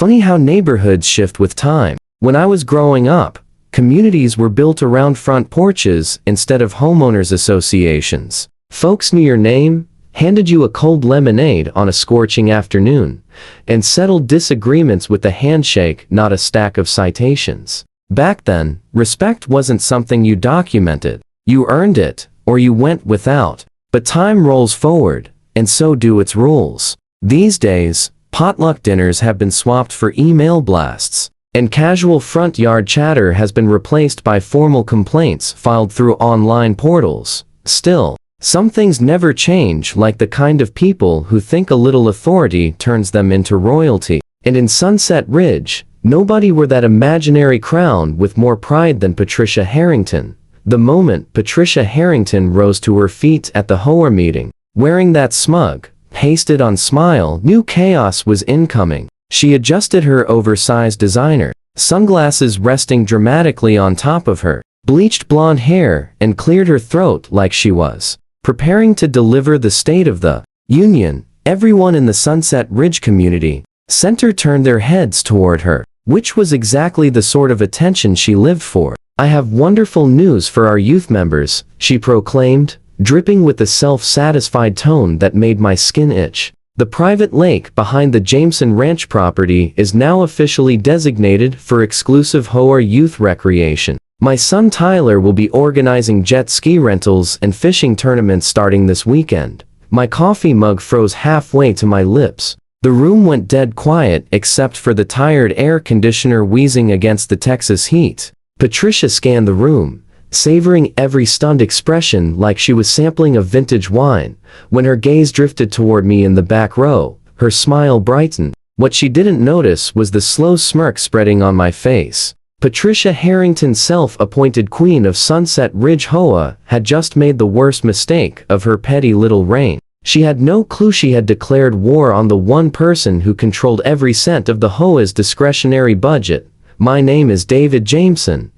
Funny how neighborhoods shift with time. When I was growing up, communities were built around front porches instead of homeowners associations. Folks knew your name, handed you a cold lemonade on a scorching afternoon, and settled disagreements with a handshake, not a stack of citations. Back then, respect wasn't something you documented. You earned it, or you went without. But time rolls forward, and so do its rules. These days, potluck dinners have been swapped for email blasts, and casual front yard chatter has been replaced by formal complaints filed through online portals. Still, some things never change, like the kind of people who think a little authority turns them into royalty. And in Sunset Ridge, nobody wore that imaginary crown with more pride than Patricia Harrington. The moment Patricia Harrington rose to her feet at the HOA meeting, wearing that smug, pasted-on smile, knew chaos was incoming. She adjusted her oversized designer sunglasses resting dramatically on top of her bleached blonde hair and cleared her throat like she was preparing to deliver the State of the Union. Everyone in the Sunset Ridge community center turned their heads toward her, which was exactly the sort of attention she lived for. "I have wonderful news for our youth members," she proclaimed, dripping with a self-satisfied tone that made my skin itch. "The private lake behind the Jameson Ranch property is now officially designated for exclusive HOA youth recreation. My son Tyler will be organizing jet ski rentals and fishing tournaments starting this weekend." My coffee mug froze halfway to my lips. The room went dead quiet except for the tired air conditioner wheezing against the Texas heat. Patricia scanned the room, savoring every stunned expression like she was sampling a vintage wine. When her gaze drifted toward me in the back row, her smile brightened. What she didn't notice was the slow smirk spreading on my face. Patricia Harrington, self-appointed queen of Sunset Ridge HOA, had just made the worst mistake of her petty little reign. She had no clue she had declared war on the one person who controlled every cent of the HOA's discretionary budget. "My name is David Jameson,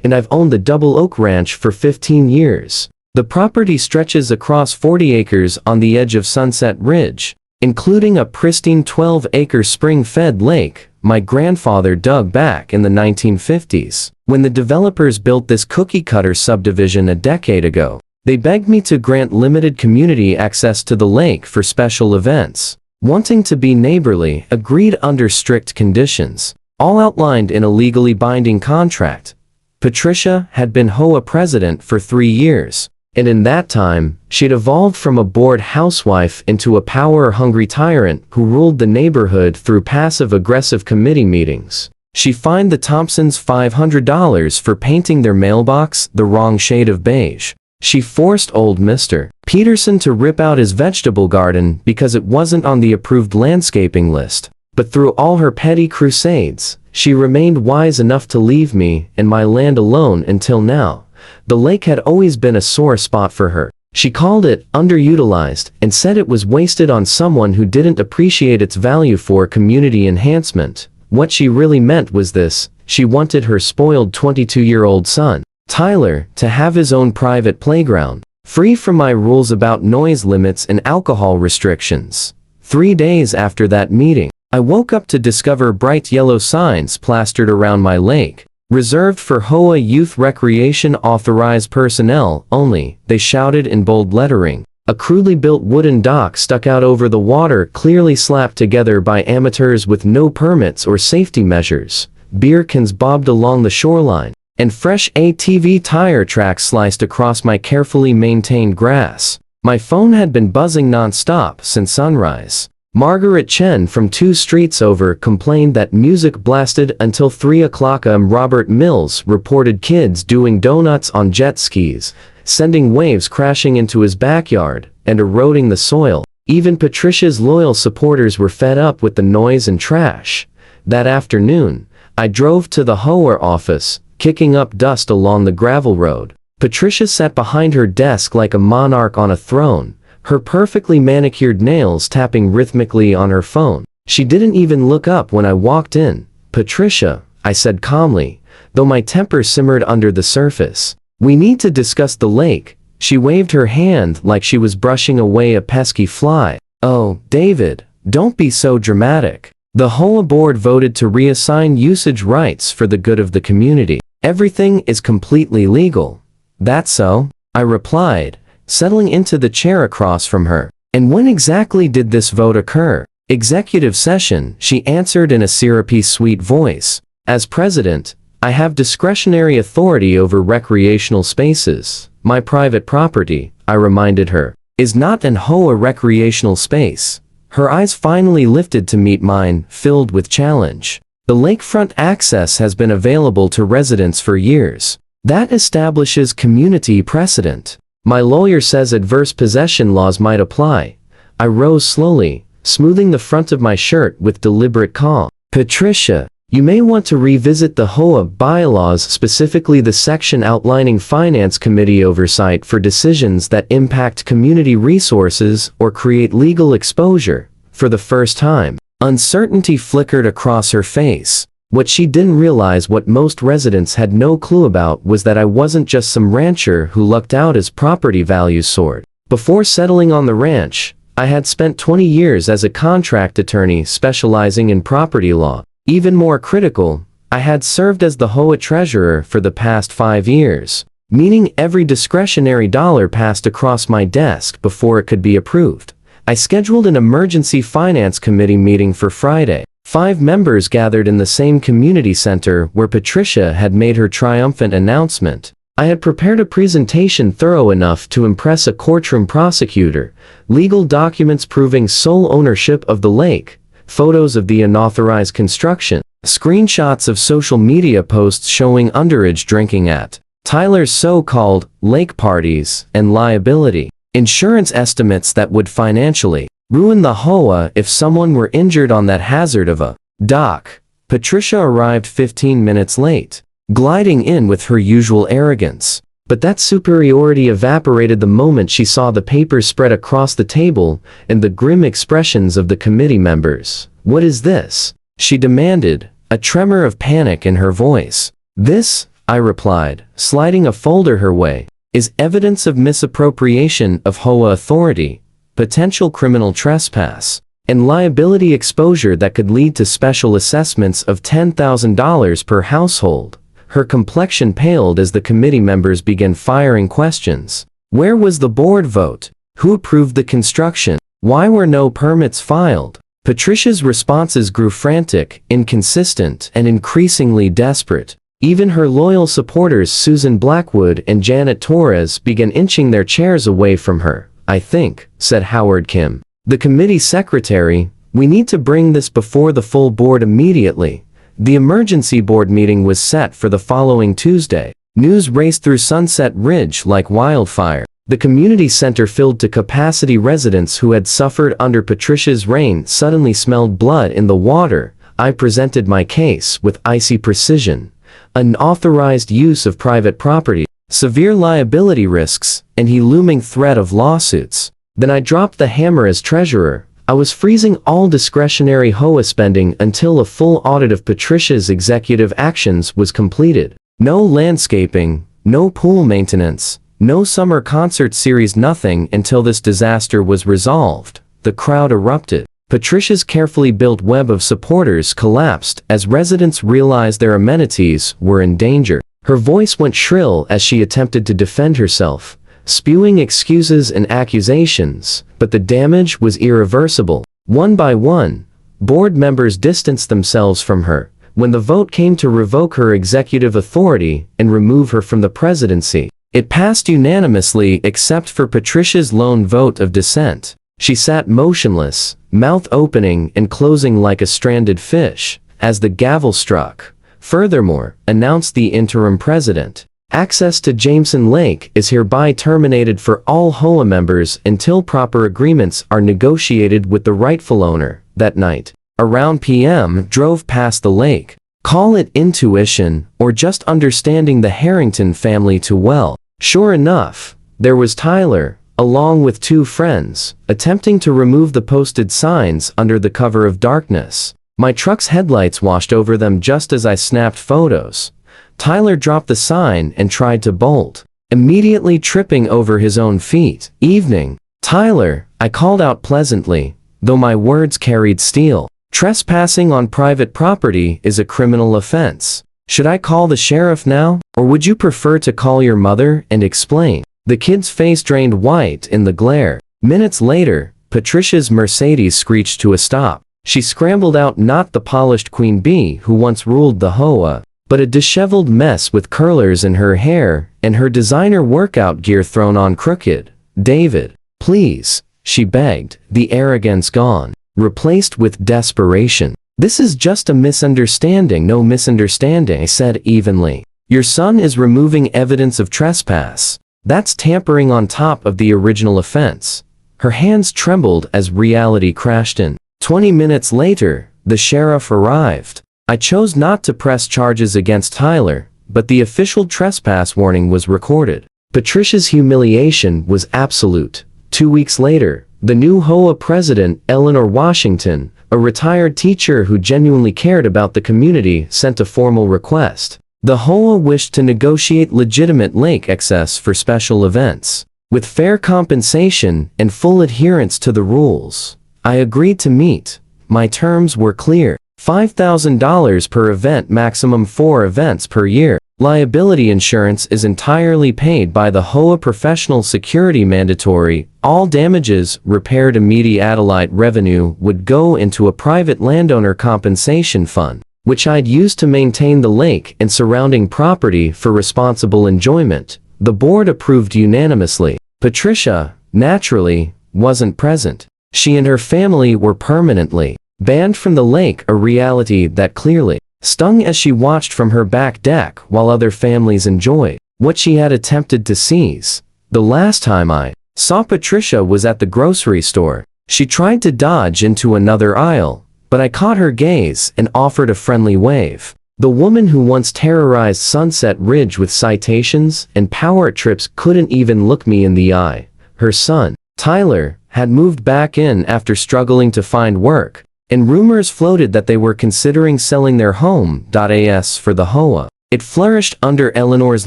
and I've owned the Double Oak Ranch for 15 years. The property stretches across 40 acres on the edge of Sunset Ridge, including a pristine 12-acre spring-fed lake my grandfather dug back in the 1950s. When the developers built this cookie-cutter subdivision a decade ago, they begged me to grant limited community access to the lake for special events. Wanting to be neighborly, agreed under strict conditions, all outlined in a legally binding contract. Patricia had been HOA president for 3 years, and in that time, she'd evolved from a bored housewife into a power-hungry tyrant who ruled the neighborhood through passive-aggressive committee meetings. She fined the Thompsons $500 for painting their mailbox the wrong shade of beige. She forced old Mr. Peterson to rip out his vegetable garden because it wasn't on the approved landscaping list. But through all her petty crusades, she remained wise enough to leave me and my land alone until now. The lake had always been a sore spot for her. She called it underutilized and said it was wasted on someone who didn't appreciate its value for community enhancement. What she really meant was this: she wanted her spoiled 22-year-old son, Tyler, to have his own private playground, free from my rules about noise limits and alcohol restrictions. 3 days after that meeting, I woke up to discover bright yellow signs plastered around my lake. "Reserved for HOA youth recreation, authorized personnel only," they shouted in bold lettering. A crudely built wooden dock stuck out over the water, clearly slapped together by amateurs with no permits or safety measures. Beer cans bobbed along the shoreline, and fresh ATV tire tracks sliced across my carefully maintained grass. My phone had been buzzing non-stop since sunrise. Margaret Chen from 2 streets over complained that music blasted until 3 o'clock am. Robert Mills reported kids doing donuts on jet skis, sending waves crashing into his backyard and eroding the soil. Even Patricia's loyal supporters were fed up with the noise and trash. That afternoon, I drove to the HOA office, kicking up dust along the gravel road. Patricia sat behind her desk like a monarch on a throne, her perfectly manicured nails tapping rhythmically on her phone. She didn't even look up when I walked in. "Patricia," I said calmly, though my temper simmered under the surface. "We need to discuss the lake." She waved her hand like she was brushing away a pesky fly. "Oh, David, don't be so dramatic. The HOA board voted to reassign usage rights for the good of the community. Everything is completely legal. That's so? I replied, settling into the chair across from her. And when exactly did this vote occur? Executive session, she answered in a syrupy sweet voice. As president, I have discretionary authority over recreational spaces. My private property, I reminded her, is not an HOA recreational space. Her eyes finally lifted to meet mine, filled with challenge. The lakefront access has been available to residents for years. That establishes community precedent. My lawyer says adverse possession laws might apply. I rose slowly, smoothing the front of my shirt with deliberate calm. Patricia, you may want to revisit the HOA bylaws, specifically the section outlining Finance Committee oversight for decisions that impact community resources or create legal exposure. For the first time, uncertainty flickered across her face. What she didn't realize, what most residents had no clue about, was that I wasn't just some rancher who lucked out as property values soared. Before settling on the ranch, I had spent 20 years as a contract attorney specializing in property law. Even more critical, I had served as the HOA treasurer for the past 5 years, meaning every discretionary dollar passed across my desk before it could be approved. I scheduled an emergency finance committee meeting for Friday. 5 members gathered in the same community center where Patricia had made her triumphant announcement. I had prepared a presentation thorough enough to impress a courtroom prosecutor, legal documents proving sole ownership of the lake, photos of the unauthorized construction, screenshots of social media posts showing underage drinking at Tyler's so-called lake parties, and liability insurance estimates that would financially ruin the HOA if someone were injured on that hazard of a dock. Patricia arrived 15 minutes late, gliding in with her usual arrogance. But that superiority evaporated the moment she saw the papers spread across the table and the grim expressions of the committee members. "What is this?" she demanded, a tremor of panic in her voice. "This," I replied, sliding a folder her way, "is evidence of misappropriation of HOA authority, potential criminal trespass, and liability exposure that could lead to special assessments of $10,000 per household." Her complexion paled as the committee members began firing questions. Where was the board vote? Who approved the construction? Why were no permits filed? Patricia's responses grew frantic, inconsistent, and increasingly desperate. Even her loyal supporters Susan Blackwood and Janet Torres began inching their chairs away from her. "I think," said Howard Kim, the committee secretary, "we need to bring this before the full board immediately." The emergency board meeting was set for the following Tuesday. News raced through Sunset Ridge like wildfire. The community center filled to capacity. Residents who had suffered under Patricia's reign suddenly smelled blood in the water. I presented my case with icy precision. Unauthorized use of private property, severe liability risks, and the looming threat of lawsuits. Then I dropped the hammer as treasurer. I was freezing all discretionary HOA spending until a full audit of Patricia's executive actions was completed. No landscaping, no pool maintenance, no summer concert series, nothing until this disaster was resolved. The crowd erupted. Patricia's carefully built web of supporters collapsed as residents realized their amenities were in danger. Her voice went shrill as she attempted to defend herself, spewing excuses and accusations, but the damage was irreversible. One by one, board members distanced themselves from her. When the vote came to revoke her executive authority and remove her from the presidency, it passed unanimously except for Patricia's lone vote of dissent. She sat motionless, mouth opening and closing like a stranded fish, as the gavel struck. "Furthermore," announced the interim president, "access to Jameson Lake is hereby terminated for all HOA members until proper agreements are negotiated with the rightful owner." That night, around p.m., drove past the lake. Call it intuition, or just understanding the Harrington family too well. Sure enough, there was Tyler, along with 2 friends, attempting to remove the posted signs under the cover of darkness. My truck's headlights washed over them just as I snapped photos. Tyler dropped the sign and tried to bolt, immediately tripping over his own feet. "Evening, Tyler," I called out pleasantly, though my words carried steel. Trespassing on private property is a criminal offense. Should I call the sheriff now, or would you prefer to call your mother and explain? The kid's face drained white in the glare. Minutes later, Patricia's Mercedes screeched to a stop. She scrambled out not the polished queen bee who once ruled the HOA, but a disheveled mess with curlers in her hair and her designer workout gear thrown on crooked. "David, please," she begged, the arrogance gone, replaced with desperation. "This is just a misunderstanding." "No misunderstanding," I said evenly. "Your son is removing evidence of trespass. That's tampering on top of the original offense." Her hands trembled as reality crashed in. 20 minutes later, the sheriff arrived. I chose not to press charges against Tyler, but the official trespass warning was recorded. Patricia's humiliation was absolute. 2 weeks later, the new HOA president, Eleanor Washington, a retired teacher who genuinely cared about the community, sent a formal request. The HOA wished to negotiate legitimate lake access for special events, with fair compensation and full adherence to the rules. I agreed to meet. My terms were clear. $5,000 per event, maximum 4 events per year. Liability insurance is entirely paid by the HOA. Professional security mandatory. All damages repaired. Immediate revenue would go into a private landowner compensation fund, which I'd use to maintain the lake and surrounding property for responsible enjoyment. The board approved unanimously. Patricia, naturally, wasn't present. She and her family were permanently banned from the lake, a reality that clearly stung as she watched from her back deck while other families enjoyed what she had attempted to seize. The last time I saw Patricia was at the grocery store. She tried to dodge into another aisle, but I caught her gaze and offered a friendly wave. The woman who once terrorized Sunset Ridge with citations and power trips couldn't even look me in the eye. Her son, Tyler, had moved back in after struggling to find work, and rumors floated that they were considering selling their home. As for the HOA, it flourished under Eleanor's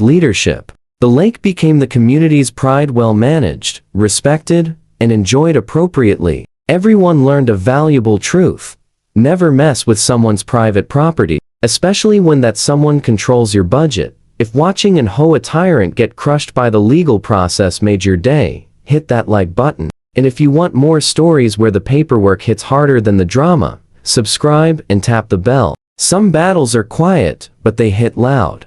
leadership. The lake became the community's pride, well managed, respected, and enjoyed appropriately. Everyone learned a valuable truth: never mess with someone's private property, especially when that someone controls your budget. If watching an HOA tyrant get crushed by the legal process made your day, hit that like button. And if you want more stories where the paperwork hits harder than the drama, subscribe and tap the bell. Some battles are quiet, but they hit loud.